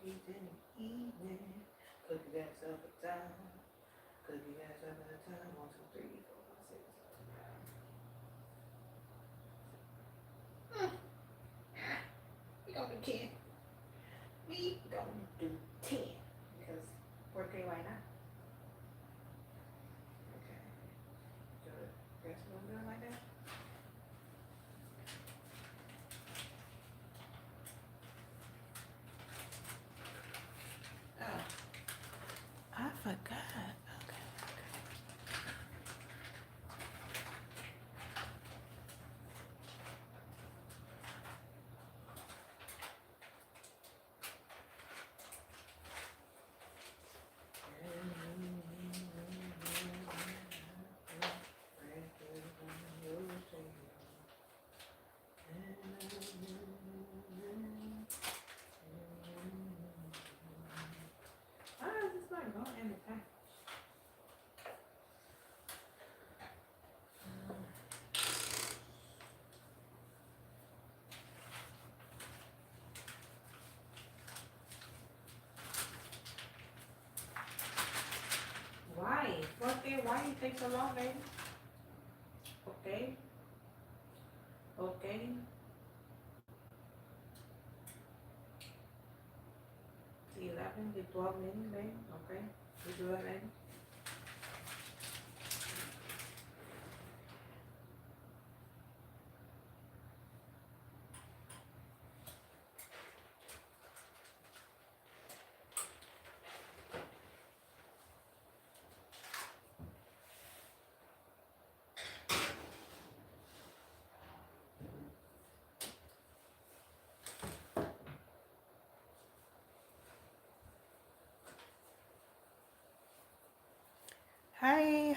cookies in the evening. Cookie that's up a time. Cookie that's up a time. 1, 2, 3, 4, 5, 6. We gonna do 10. We gonna do 10 because birthday right now. Okay. Good. Guess what I'm doing like that? Oh, I forgot. Okay. Why is this not going in the package? Why? Okay, why you take so long, baby? Okay, okay. 11 to 12 minutes, baby. Okay, we do it, baby.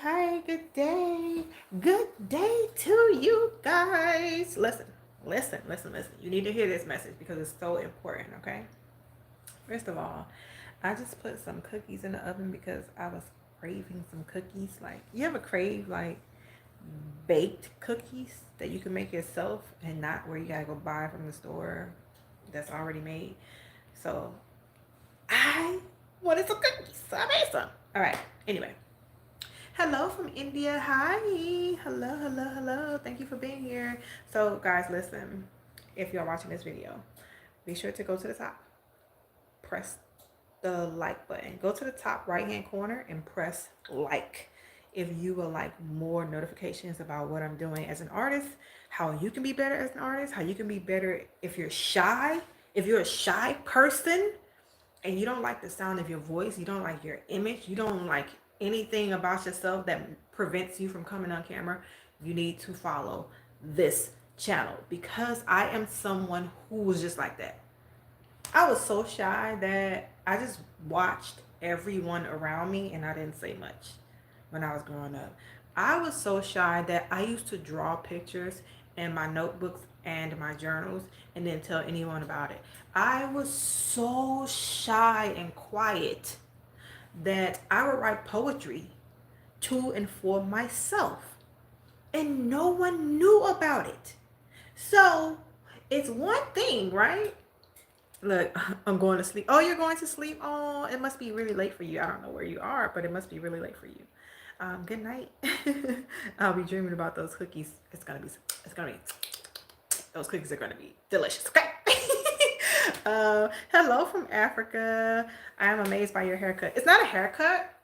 Hi, good day. Good day to you guys. Listen. You need to hear this message because it's so important, okay? First of all, I just put some cookies in the oven because I was craving some cookies. Like, you ever crave like baked cookies that you can make yourself and not where you gotta go buy from the store that's already made? So I wanted some cookies, so I made some. All right. Anyway, hello from India. Hi. Hello. Thank you for being here. So, guys, listen. If you're watching this video, be sure to go to the top. Press the like button. Go to the top right-hand corner and press like if you would like more notifications about what I'm doing as an artist, how you can be better as an artist, how you can be better if you're shy. If you're a shy person, and you don't like the sound of your voice, you don't like your image, you don't like anything about yourself that prevents you from coming on camera, you need to follow this channel because I am someone who was just like that. I was so shy that I just watched everyone around me and I didn't say much when I was growing up. I was so shy that I used to draw pictures in my notebooks and my journals and didn't tell anyone about it. I was so shy and quiet that I would write poetry to and for myself and no one knew about it. So it's one thing, right? Look, I'm going to sleep. Oh, you're going to sleep? Oh, it must be really late for you. I don't know where you are, but it must be really late for you. Good night. I'll be dreaming about those cookies. Those cookies are gonna be delicious. Okay. Hello from Africa. I am amazed by your haircut. It's not a haircut.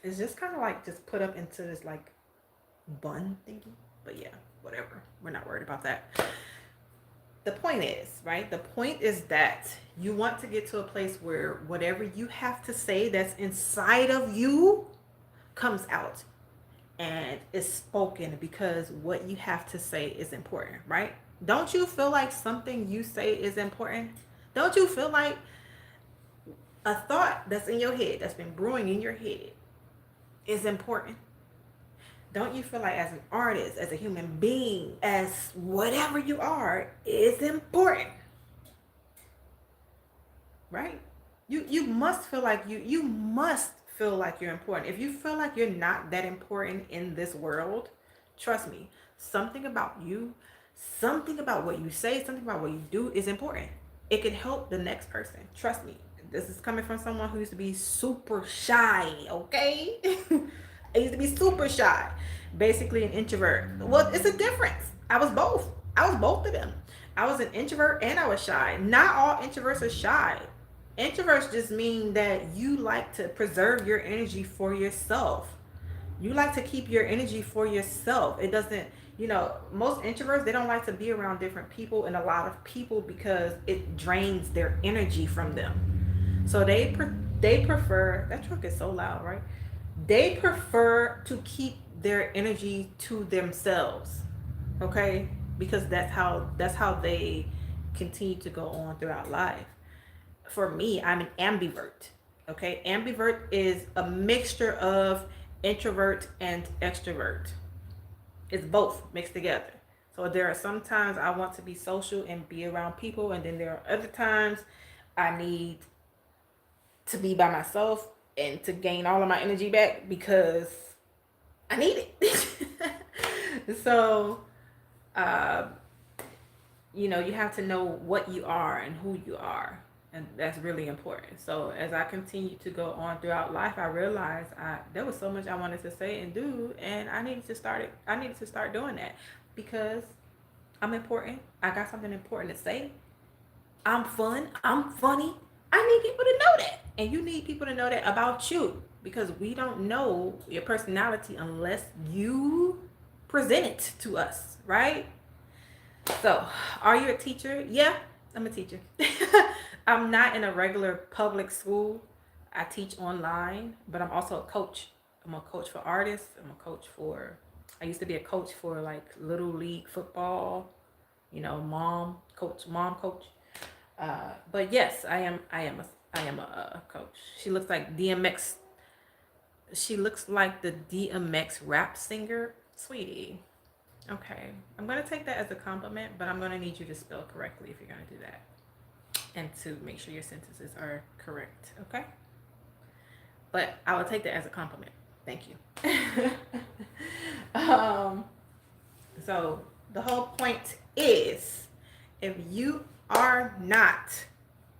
It's just kind of like just put up into this like bun thingy. But yeah, whatever. We're not worried about that. The point is, right? The point is that you want to get to a place where whatever you have to say that's inside of you comes out and is spoken because what you have to say is important, right? Don't you feel like something you say is important? Don't you feel like a thought that's in your head, that's been brewing in your head, is important? Don't you feel like as an artist, as a human being, as whatever you are, is important? Right? You must feel like you must feel like you're important. If you feel like you're not that important in this world, trust me, something about you, something about what you say, something about what you do is important. It can help the next person. Trust me. This is coming from someone who used to be super shy, okay? I used to be super shy, basically an introvert. Well, it's a difference. I was both. I was both of them. I was an introvert and I was shy. Not all introverts are shy. Introverts just mean that you like to preserve your energy for yourself. You like to keep your energy for yourself. It doesn't, most introverts, they don't like to be around different people and a lot of people because it drains their energy from them. So they prefer, that truck is so loud, right? They prefer to keep their energy to themselves. Okay? Because that's how they continue to go on throughout life. For me, I'm an ambivert. Okay? Ambivert is a mixture of introvert and extrovert. It's both mixed together. So there are some times I want to be social and be around people, and then there are other times I need to be by myself and to gain all of my energy back because I need it. So, uh, you have to know what you are and who you are. And that's really important. So as I continue to go on throughout life, I realized there was so much I wanted to say and do, and I needed to start it. I needed to start doing that because I'm important. I got something important to say. I'm fun. I'm funny. I need people to know that, and you need people to know that about you because we don't know your personality unless you present it to us, right? So, are you a teacher? Yeah, I'm a teacher. I'm not in a regular public school. I teach online, but I'm also a coach. I'm a coach for artists. I used to be a coach for like little league football, mom coach. But yes, I am a coach. She looks like DMX. She looks like the DMX rap singer, sweetie. Okay, I'm gonna take that as a compliment, but I'm gonna need you to spell correctly if you're gonna do that, and to make sure your sentences are correct. Okay, but I will take that as a compliment. Thank you. um, so the whole point is, if you are not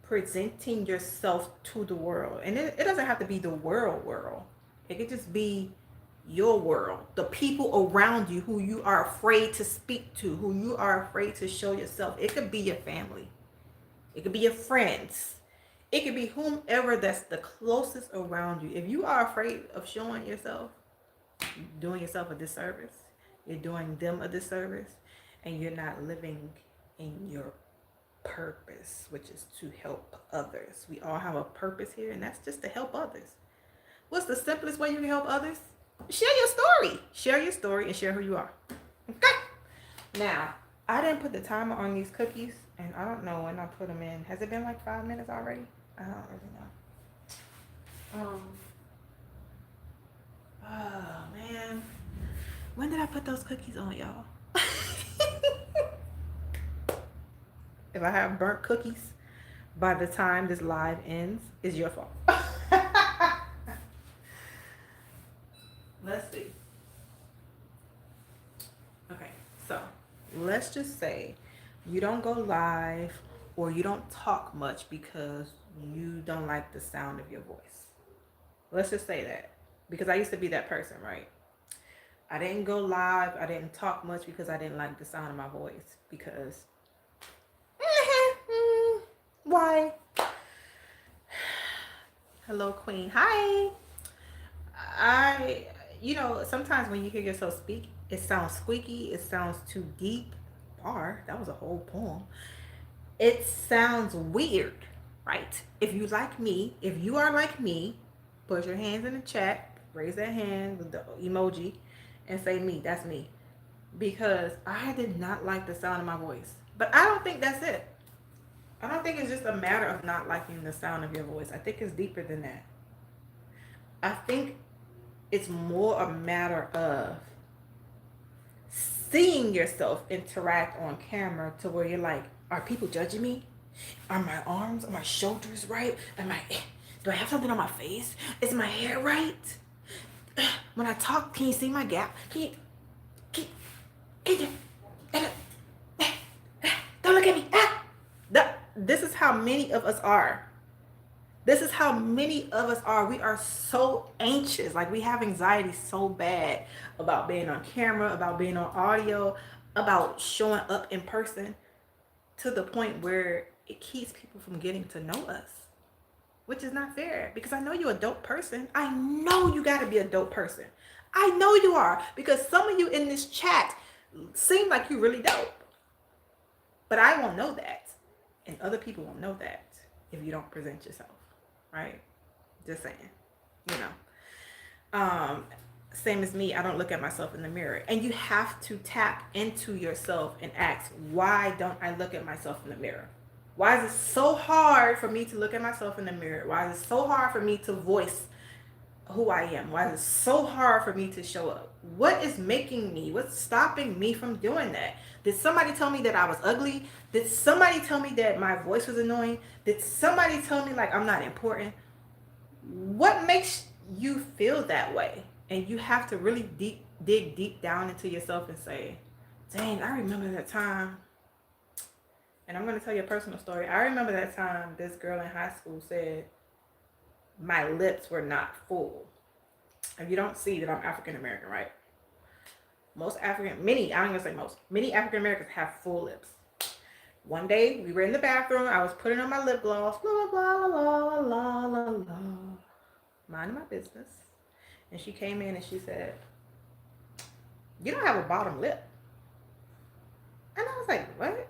presenting yourself to the world, and it doesn't have to be the world. It could just be your world, the people around you who you are afraid to speak to, who you are afraid to show yourself. It could be your family, it could be your friends, it could be whomever that's the closest around you. If you are afraid of showing yourself, you're doing yourself a disservice. You're doing them a disservice, and you're not living in your purpose, which is to help others. We all have a purpose here, and that's just to help others. What's the simplest way you can help others? Share your story. Share your story and share who you are. Okay? Now, I didn't put the timer on these cookies, and I don't know when I put them in. Has it been like 5 minutes already? I don't really know. Oh, man. When did I put those cookies on, y'all? If I have burnt cookies by the time this live ends, it's your fault. Let's see. Okay, so let's just say you don't go live or you don't talk much because you don't like the sound of your voice. Let's just say that. Because I used to be that person, right? I didn't go live. I didn't talk much because I didn't like the sound of my voice. Because why? Hello, Queen. Hi. Sometimes when you hear yourself speak, it sounds squeaky. It sounds too deep. That was a whole poem. It sounds weird, right? If you are like me, put your hands in the chat, raise that hand with the emoji, and say me. That's me. Because I did not like the sound of my voice. But I don't think that's it. I don't think it's just a matter of not liking the sound of your voice. I think it's deeper than that. I think it's more a matter of seeing yourself interact on camera to where you're like, are people judging me? Are my arms, are my shoulders right? Do I have something on my face? Is my hair right? When I talk, can you see my gap? Can you don't look at me. This is how many of us are. This is how many of us are. We are so anxious. Like we have anxiety so bad about being on camera, about being on audio, about showing up in person to the point where it keeps people from getting to know us, which is not fair because I know you're a dope person. I know you got to be a dope person. I know you are because some of you in this chat seem like you really dope. But I won't know that. And other people won't know that if you don't present yourself. Right? Just saying. You know. Same as me, I don't look at myself in the mirror. And you have to tap into yourself and ask, why don't I look at myself in the mirror? Why is it so hard for me to look at myself in the mirror? Why is it so hard for me to voice who I am? Why is it so hard for me to show up? What is making me, what's stopping me from doing that? Did somebody tell me that I was ugly? Did somebody tell me that my voice was annoying? Did somebody tell me like I'm not important? What makes you feel that way? And you have to really dig deep down into yourself and say, dang, I remember that time. And I'm going to tell you a personal story. I remember that time this girl in high school said my lips were not full. And you don't see that I'm African American, right? Many African Americans have full lips. One day we were in the bathroom. I was putting on my lip gloss, blah, blah, blah, blah, blah, blah, blah, minding my business. And she came in and she said, you don't have a bottom lip. And I was like, what?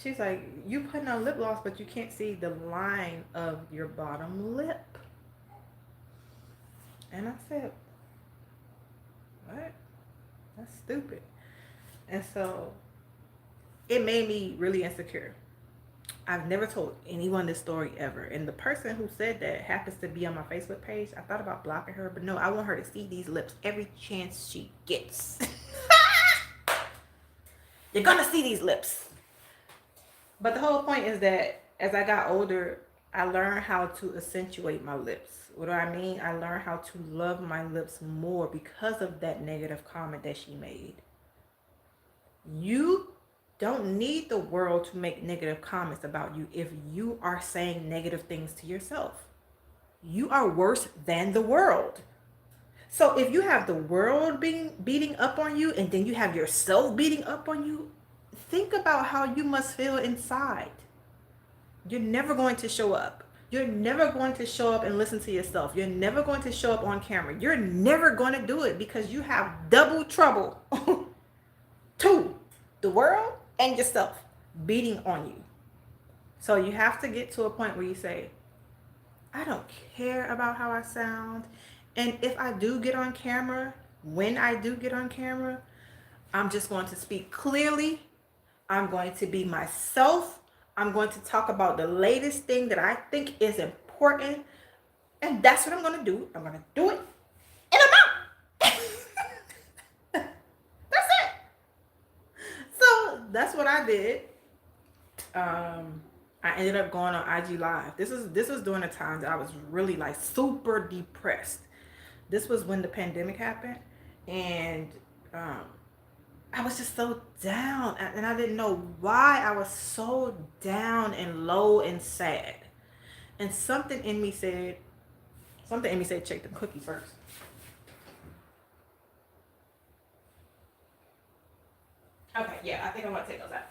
She's like, you putting on lip gloss, but you can't see the line of your bottom lip. And I said, what? That's stupid. And so it made me really insecure. I've never told anyone this story ever. And the person who said that happens to be on my Facebook page. I thought about blocking her, but no, I want her to see these lips every chance she gets. You're gonna see these lips. But the whole point is that as I got older, I learned how to accentuate my lips. What do I mean? I learned how to love my lips more because of that negative comment that she made. You don't need the world to make negative comments about you if you are saying negative things to yourself. You are worse than the world. So if you have the world beating up on you and then you have yourself beating up on you, think about how you must feel inside. You're never going to show up. You're never going to show up and listen to yourself. You're never going to show up on camera. You're never going to do it because you have double trouble. Two, the world and yourself beating on you. So you have to get to a point where you say, I don't care about how I sound. And if I do get on camera, when I do get on camera, I'm just going to speak clearly. I'm going to be myself. I'm going to talk about the latest thing that I think is important. And that's what I'm going to do. I'm going to do it. And I'm out. That's it. So that's what I did. I ended up going on IG Live. This was during a time that I was really like super depressed. This was when the pandemic happened. And I was just so down, and I didn't know why I was so down and low and sad. And something in me said, check the cookie first. Okay, yeah, I think I want to take those out.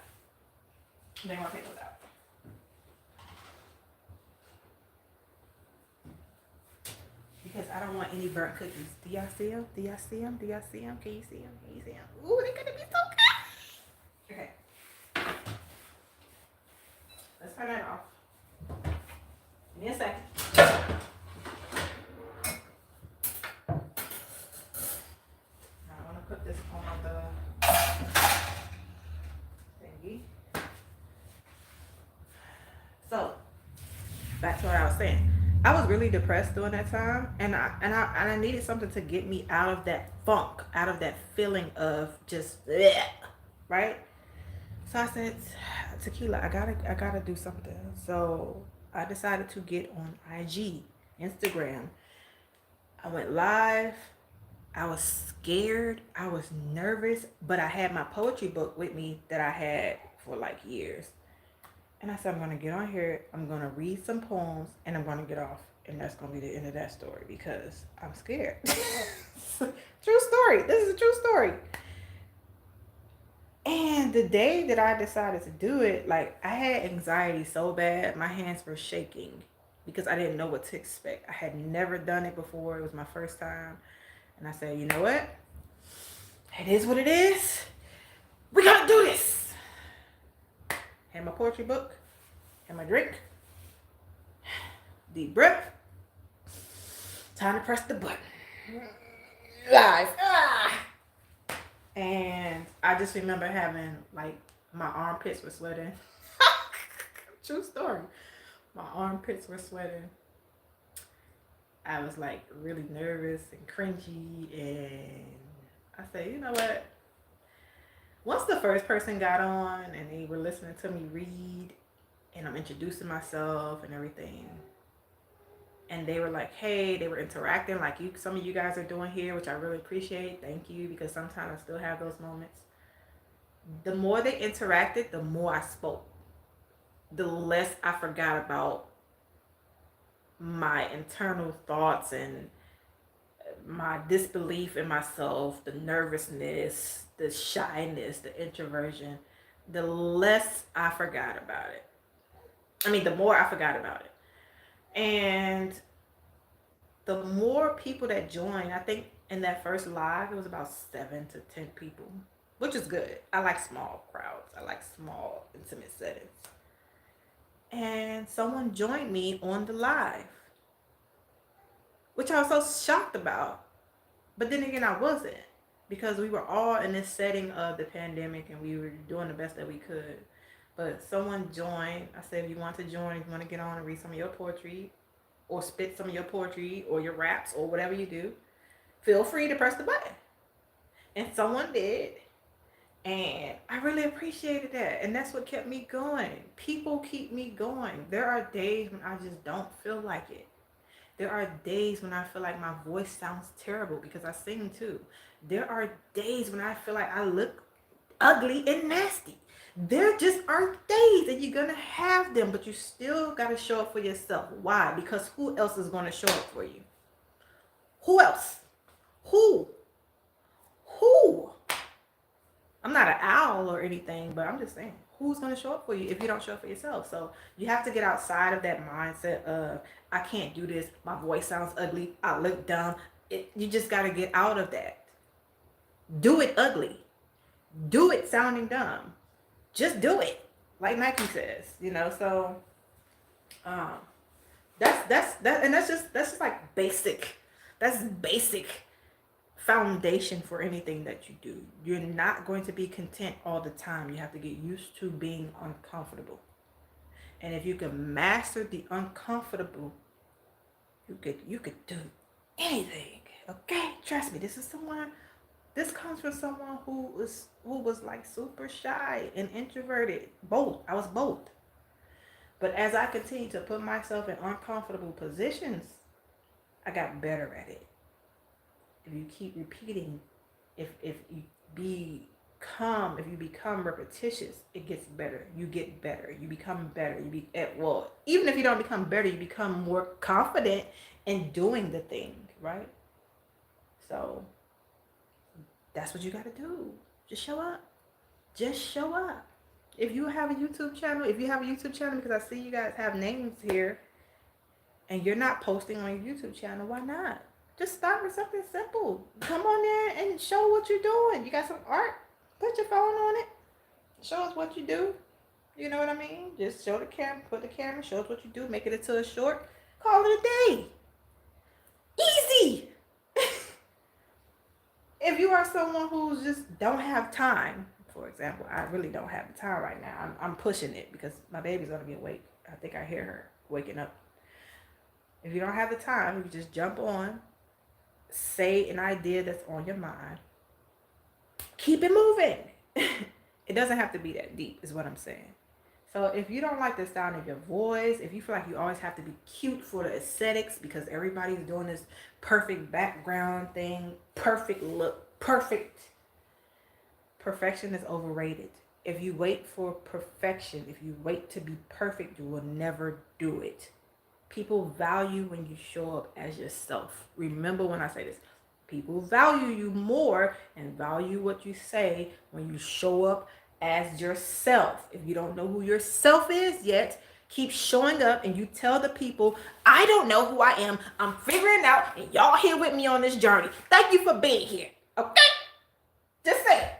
Because I don't want any burnt cookies. Do y'all see them? Can you see them? Ooh, they're gonna be so good. Okay. Let's turn that off. Give me a second. I want to put this on the thingy. So, back to what I was saying. I was really depressed during that time, and I needed something to get me out of that funk, out of that feeling of just bleh, right? So I said, tequila, I gotta do something. So I decided to get on IG, Instagram. I went live. I was scared. I was nervous, but I had my poetry book with me that I had for like years. And I said, I'm going to get on here, I'm going to read some poems, and I'm going to get off. And that's going to be the end of that story because I'm scared. True story. This is a true story. And the day that I decided to do it, like, I had anxiety so bad, my hands were shaking because I didn't know what to expect. I had never done it before. It was my first time. And I said, you know what? It is what it is. We got to do this. Had my poetry book, had my drink, deep breath. Time to press the button. Live. Ah! And I just remember having, like, my armpits were sweating. True story. My armpits were sweating. I was, like, really nervous and cringy. And I said, you know what? Once the first person got on and they were listening to me read, and I'm introducing myself and everything, and they were like, hey, they were interacting like some of you guys are doing here, which I really appreciate. Thank you, because sometimes I still have those moments. The more they interacted, the more I spoke. The less I forgot about my internal thoughts and my disbelief in myself, the nervousness, the shyness, the introversion. The less I forgot about it. The more I forgot about it. And the more people that joined, I think in that first live, it was about 7 to 10 people, which is good. I like small crowds. I like small, intimate settings. And someone joined me on the live, which I was so shocked about. But then again, I wasn't, because we were all in this setting of the pandemic and we were doing the best that we could. But someone joined. I said, if you want to join, if you want to get on and read some of your poetry, or spit some of your poetry or your raps or whatever you do, feel free to press the button. And someone did. And I really appreciated that. And that's what kept me going. People keep me going. There are days when I just don't feel like it. There are days when I feel like my voice sounds terrible because I sing too. There are days when I feel like I look ugly and nasty. There just are days that you're gonna have them, but you still gotta show up for yourself. Why? Because who else is gonna show up for you? Who else? Who? I'm not an owl or anything, but I'm just saying, who's gonna show up for you if you don't show up for yourself? So you have to get outside of that mindset of, I can't do this, my voice sounds ugly, I look dumb. You just gotta get out of that. Do it ugly. Do it sounding dumb. Just do it, like Nike says, So, that's just like basic. That's basic foundation for anything that you do. You're not going to be content all the time. You have to get used to being uncomfortable. And if you can master the uncomfortable, you could do anything. Okay, trust me. This comes from someone who was like super shy and introverted. Both. I was both. But as I continued to put myself in uncomfortable positions, I got better at it. If you keep repeating, if you become repetitious, it gets better. You get better. You become better. Even if you don't become better, you become more confident in doing the thing, right? So that's what you got to do. Just show up. Just show up. If you have a YouTube channel, because I see you guys have names here, and you're not posting on your YouTube channel, why not? Just start with something simple. Come on there and show what you're doing. You got some art? Put your phone on it. Show us what you do. You know what I mean? Just show the camera, put the camera, show us what you do, make it into a short, call it a day. Easy. If you are someone who's just don't have time, for example, I really don't have the time right now. I'm pushing it because my baby's gonna be awake. I think I hear her waking up. If you don't have the time, you can just jump on, say an idea that's on your mind, keep it moving. It doesn't have to be that deep, is what I'm saying. So if you don't like the sound of your voice, if you feel like you always have to be cute for the aesthetics because everybody's doing this perfect background thing, perfect look, perfection is overrated. If you wait for perfection, if you wait to be perfect, you will never do it. People value when you show up as yourself. Remember when I say this. People value you more and value what you say when you show up as yourself. If you don't know who yourself is yet, keep showing up and you tell the people, I don't know who I am. I'm figuring it out and y'all here with me on this journey. Thank you for being here. Okay? Just say it.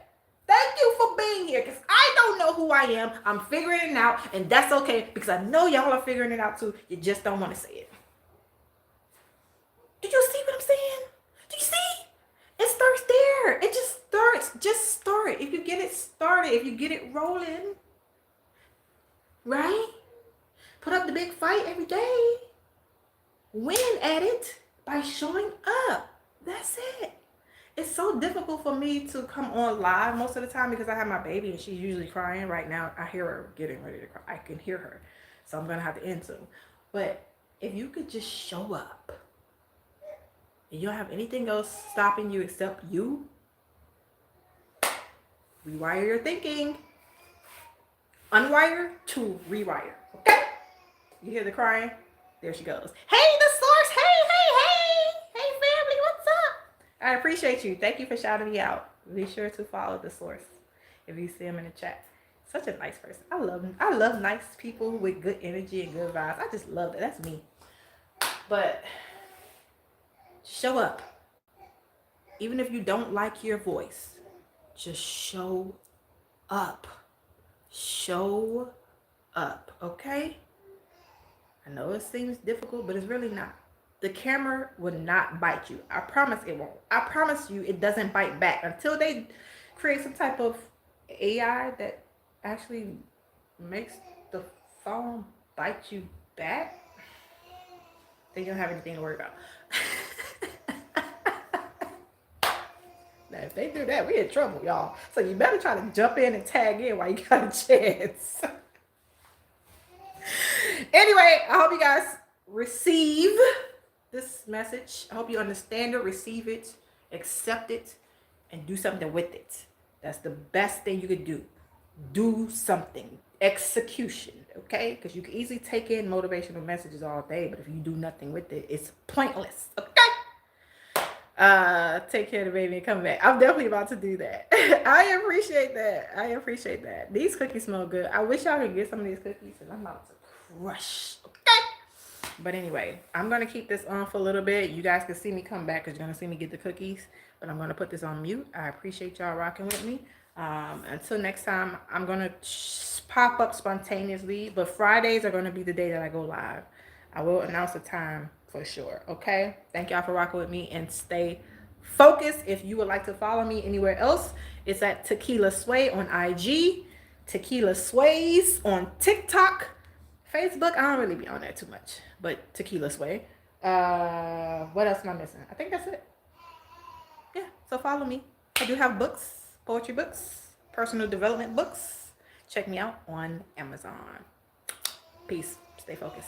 Thank you for being here because I don't know who I am. I'm figuring it out, and that's okay because I know y'all are figuring it out too. You just don't want to say it. Do you see what I'm saying? Do you see? It starts there. It just starts. Just start. If you get it started, if you get it rolling, right? Put up the big fight every day. Win at it by showing up. That's it. It's so difficult for me to come on live most of the time because I have my baby and she's usually crying. Right now, I hear her getting ready to cry. I can hear her. So I'm going to have to end soon. But if you could just show up and you don't have anything else stopping you except you, rewire your thinking. Unwire to rewire. Okay? You hear the crying? There she goes. Hey, the source. Hey, family. What's up? I appreciate you. Thank you for shouting me out. Be sure to follow the source if you see him in the chat. Such a nice person. I love nice people with good energy and good vibes. I just love that. That's me. But show up. Even if you don't like your voice, just show up. Show up, okay? I know it seems difficult, but it's really not. The camera will not bite you. I promise it won't. I promise you it doesn't bite back until they create some type of AI that actually makes the phone bite you back. Then you don't have anything to worry about. Now, if they do that, we in trouble, y'all. So you better try to jump in and tag in while you got a chance. Anyway, I hope you guys receive this message. I hope you understand it, receive it, accept it, and do something with it. That's the best thing you could do. Do something. Execution, okay? Because you can easily take in motivational messages all day, but if you do nothing with it, it's pointless, okay? Take care of the baby and come back. I'm definitely about to do that. I appreciate that. These cookies smell good. I wish y'all could get some of these cookies and I'm about to crush, okay? But anyway, I'm going to keep this on for a little bit. You guys can see me come back because you're going to see me get the cookies. But I'm going to put this on mute. I appreciate y'all rocking with me. Until next time, I'm going to pop up spontaneously. But Fridays are going to be the day that I go live. I will announce the time for sure, okay? Thank y'all for rocking with me and stay focused. If you would like to follow me anywhere else, it's at Tequila Sway on IG, Tequila Sways on TikTok, Facebook. I don't really be on that too much, but Tequila Sway. What else am I missing? I think that's it. Yeah, so follow me. I do have books, poetry books, personal development books. Check me out on Amazon. Peace. Stay focused.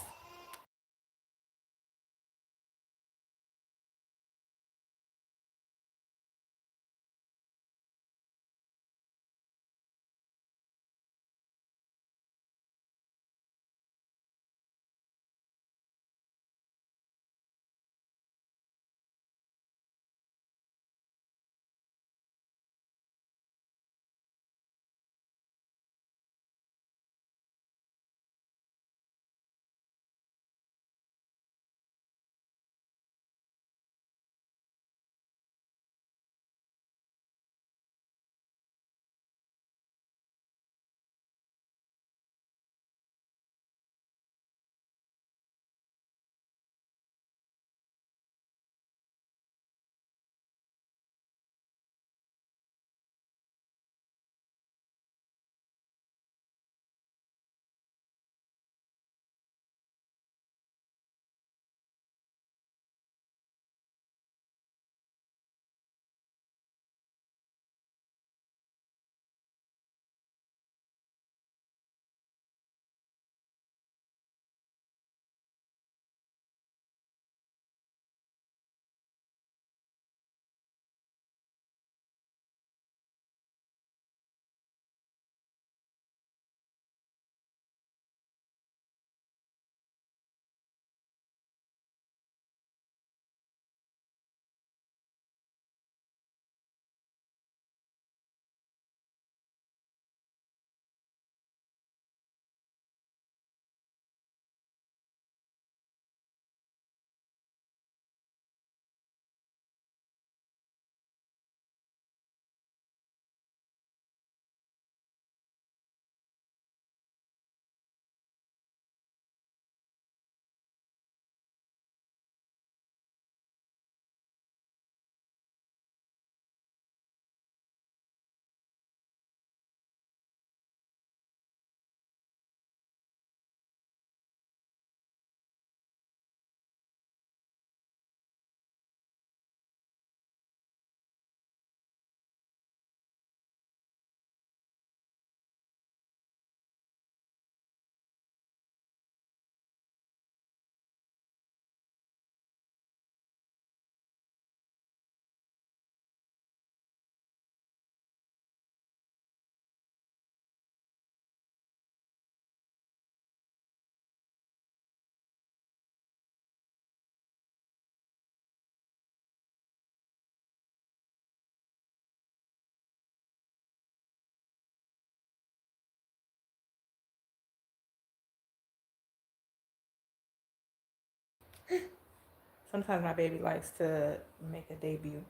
Sometimes my baby likes to make a debut.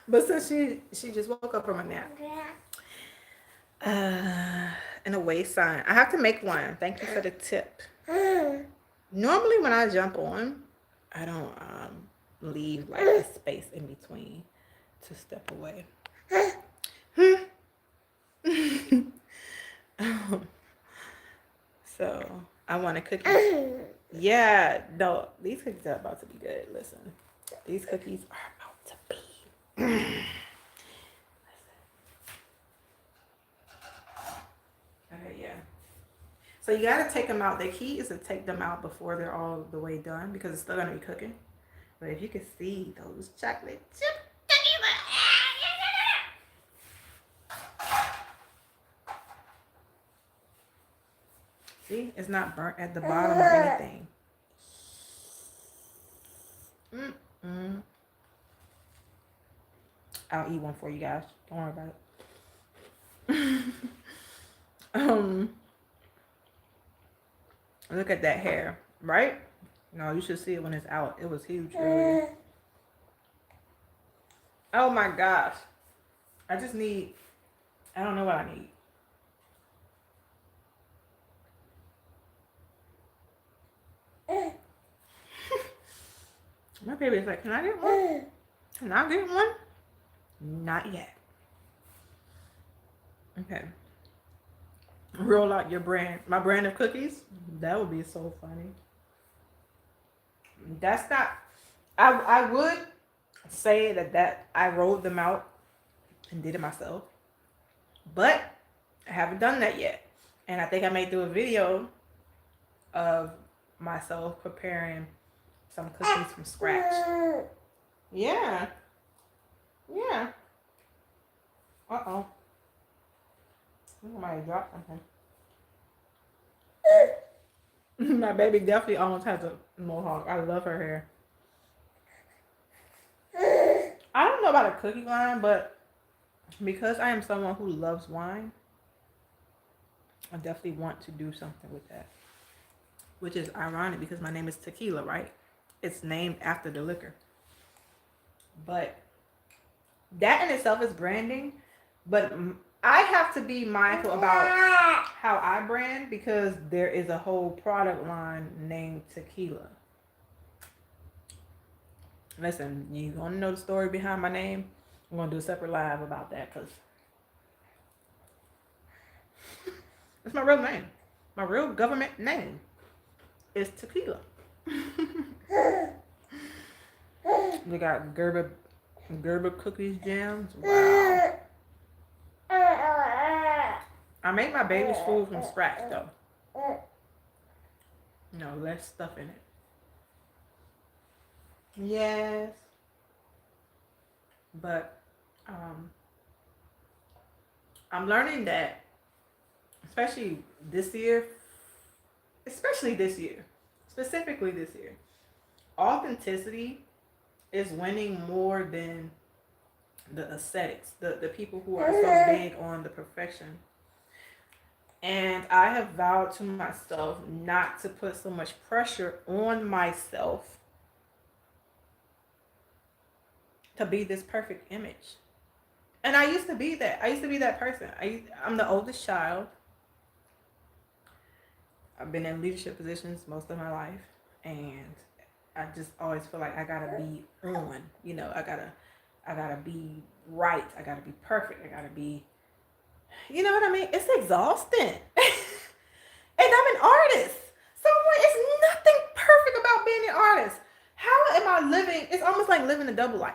But since she just woke up from a nap. Uh, and a waist sign. I have to make one. Thank you for the tip. Normally when I jump on, I don't leave like a space in between to step away. So I want a cookie. Yeah, no, these cookies are about to be good. Listen, these cookies are about to be. Okay, yeah. So you gotta take them out. The key is to take them out before they're all the way done because it's still gonna be cooking. But if you can see those chocolate chip cookies, see, it's not burnt at the bottom or anything. I'll eat one for you guys. Don't worry about it. Look at that hair, right? No, you should see it when it's out. It was huge earlier. Oh my gosh. I don't know what I need. My baby's like, can I get one? Can I get one? Not yet. Okay. Roll out your brand. My brand of cookies? That would be so funny. That's not... I would say that I rolled them out and did it myself. But I haven't done that yet. And I think I may do a video of myself preparing some cookies from scratch. Yeah. Yeah. Uh-oh. Somebody dropped something. My baby definitely almost has a mohawk. I love her hair. I don't know about a cookie line, but because I am someone who loves wine, I definitely want to do something with that. Which is ironic because my name is Tequila, right? It's named after the liquor. But that in itself is branding. But I have to be mindful about how I brand because there is a whole product line named Tequila. Listen, you want to know the story behind my name? I'm going to do a separate live about that because it's my real name. My real government name is Tequila. We got Gerber cookies jams. Wow. I make my baby's food from scratch though. No, less stuff in it. Yes. But I'm learning that specifically this year, authenticity is winning more than the aesthetics, the people who are so big on the perfection. And I have vowed to myself not to put so much pressure on myself to be this perfect image. And I used to be that. I used to be that person. I'm the oldest child. I've been in leadership positions most of my life. And I just always feel like I gotta be on. You know, I gotta be right. I gotta be perfect. I gotta be, you know what I mean? It's exhausting. And I'm an artist. So it's nothing perfect about being an artist. How am I living? It's almost like living a double life.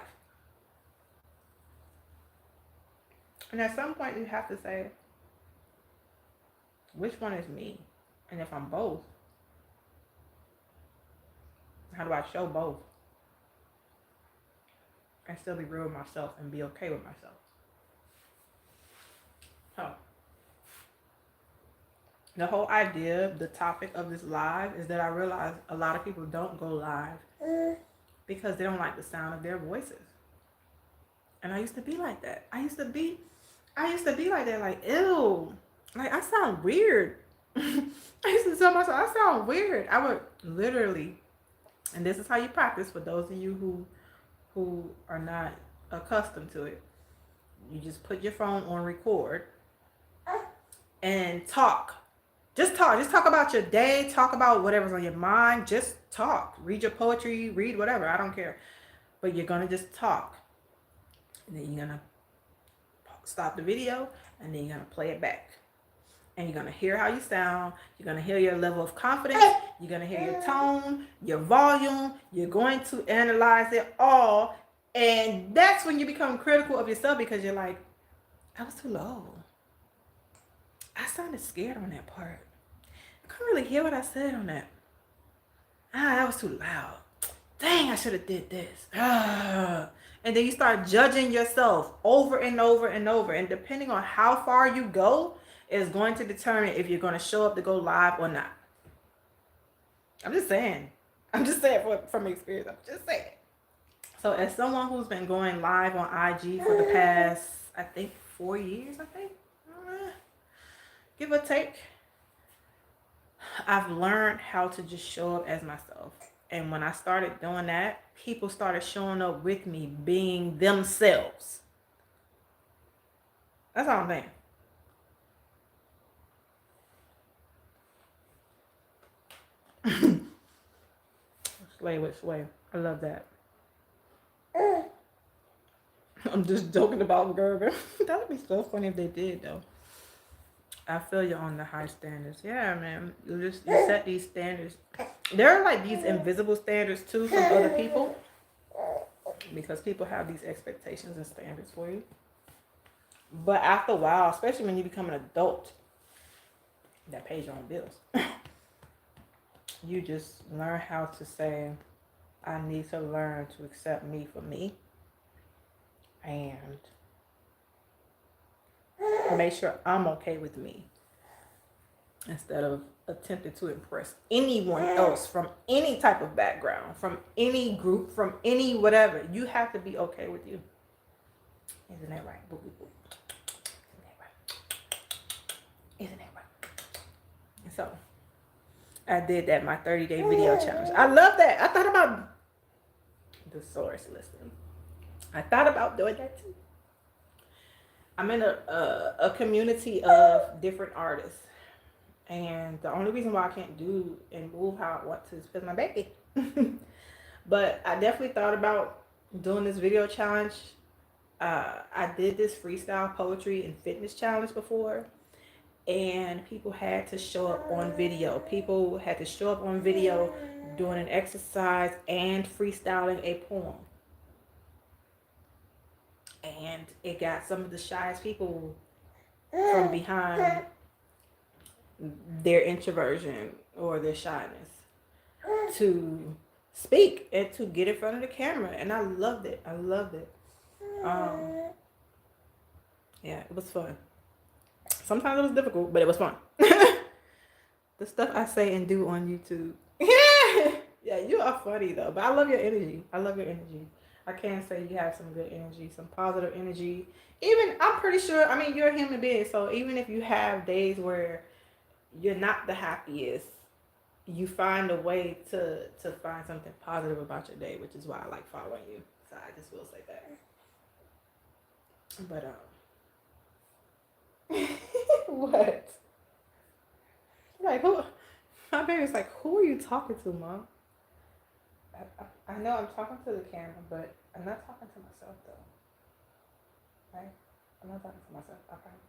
And at some point you have to say, which one is me? And if I'm both, how do I show both? And still be real with myself and be okay with myself. So, the whole idea, the topic of this live is that I realize a lot of people don't go live because they don't like the sound of their voices. And I used to be like that. I used to be like that, like, ew. Like, I sound weird. I used to tell myself, I sound weird. I would literally And this is how you practice for those of you who are not accustomed to it. You just put your phone on record and talk. Just talk. Just talk about your day. Talk about whatever's on your mind. Just talk. Read your poetry. Read whatever. I don't care. But you're going to just talk. And then you're going to stop the video. And then you're going to play it back. And you're going to hear how you sound. You're going to hear your level of confidence. You're going to hear your tone, your volume. You're going to analyze it all. And that's when you become critical of yourself, because you're like, I was too low. I sounded scared on that part. I couldn't really hear what I said on that. That was too loud. Dang, I should have did this. And then you start judging yourself over and over and over. And depending on how far you go is going to determine if you're going to show up to go live or not. I'm just saying from experience. I'm just saying. So as someone who's been going live on IG for the past, I think, 4 years, give or take, I've learned how to just show up as myself. And when I started doing that, people started showing up with me, being themselves. That's all I'm saying. Slay with sway. I love that. I'm just joking about Gerber. That would be so funny if they did, though. I feel you on the high standards. Yeah, man. You set these standards. There are like these invisible standards too from other people, because people have these expectations and standards for you. But after a while, especially when you become an adult that pays your own bills, you just learn how to say, I need to learn to accept me for me, and make sure I'm okay with me, instead of attempting to impress anyone else from any type of background, from any group, from any whatever. You have to be okay with you. Isn't that right? Boop, boop, boop. Isn't that right? So I did that, my 30-day video challenge. I love that. I thought about the source listening. I thought about doing that too. I'm in a community of different artists. And the only reason why I can't do and move how I want to is because of my baby. But I definitely thought about doing this video challenge. I did this freestyle poetry and fitness challenge before. And people had to show up on video. People had to show up on video doing an exercise and freestyling a poem. And it got some of the shyest people from behind their introversion or their shyness to speak and to get in front of the camera. And I loved it. Yeah, it was fun. Sometimes it was difficult, but it was fun. The stuff I say and do on YouTube. Yeah, you are funny though. But I love your energy. I can say you have some good energy, some positive energy. Even, I'm pretty sure, I mean, you're a human being. So even if you have days where you're not the happiest, you find a way to find something positive about your day, which is why I like following you. So I just will say that. But what? Like, who? My baby's like, who are you talking to, Mom? I know I'm talking to the camera, but I'm not talking to myself though. Right? I'm not talking to myself, I promise.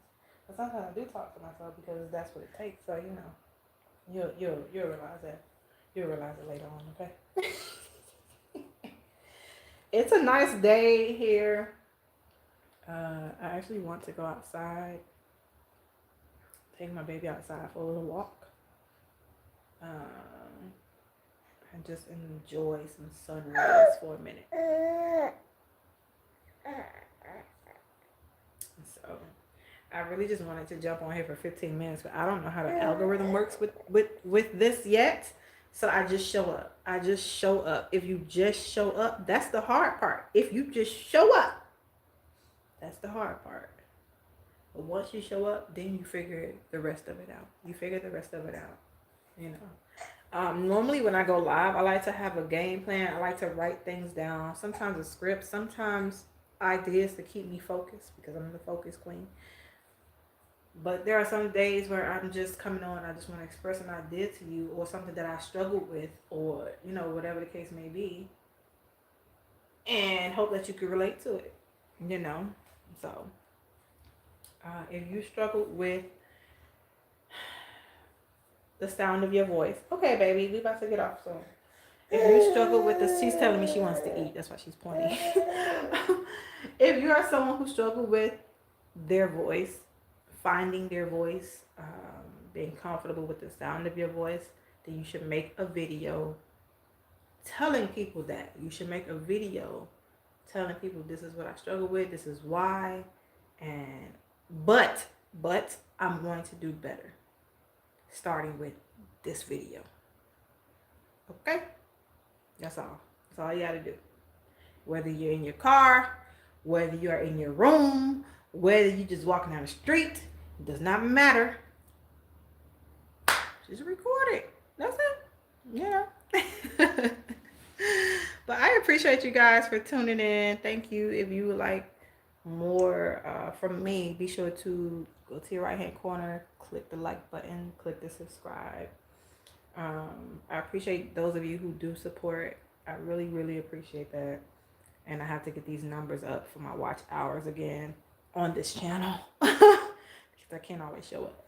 But sometimes I do talk to myself because that's what it takes. So you'll realize that. You'll realize it later on, okay? It's a nice day here. I actually want to go outside. Take my baby outside for a little walk. And just enjoy some sunrise for a minute. So I really just wanted to jump on here for 15 minutes, but I don't know how the algorithm works with this yet. So I just show up. If you just show up, that's the hard part. If you just show up, that's the hard part. But once you show up, then you figure the rest of it out. You know. Normally when I go live, I like to have a game plan. I like to write things down. Sometimes a script, sometimes ideas to keep me focused because I'm the focus queen. But there are some days where I'm just coming on, I just want to express an idea to you or something that I struggled with or, whatever the case may be. And hope that you can relate to it, you know? So, if you struggled with the sound of your voice, okay, baby, we about to get off soon. If you struggle with this, she's telling me she wants to eat. That's why she's pointing. If you are someone who struggled with their voice, finding their voice, being comfortable with the sound of your voice, then you should make a video telling people that. You should make a video telling people this is what I struggle with, this is why, and but I'm going to do better. Starting with this video. Okay? That's all. That's all you gotta do. Whether you're in your car, whether you are in your room, whether you're just walking down the street, it does not matter. Just record it. That's it. Yeah. But I appreciate you guys for tuning in. Thank you. If you would like more from me, be sure to go to your right hand corner, click the like button, click the subscribe. I appreciate those of you who do support. I really, really appreciate that. And I have to get these numbers up for my watch hours again on this channel because I can't always show up.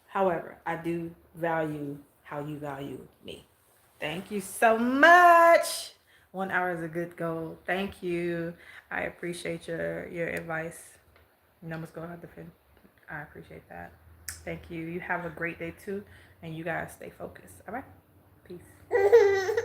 However, I do value how you value me. Thank you so much. 1 hour is a good goal. Thank you. I appreciate your advice. Numbers going up. I appreciate that. Thank you. You have a great day too. And you guys stay focused. All right? Peace.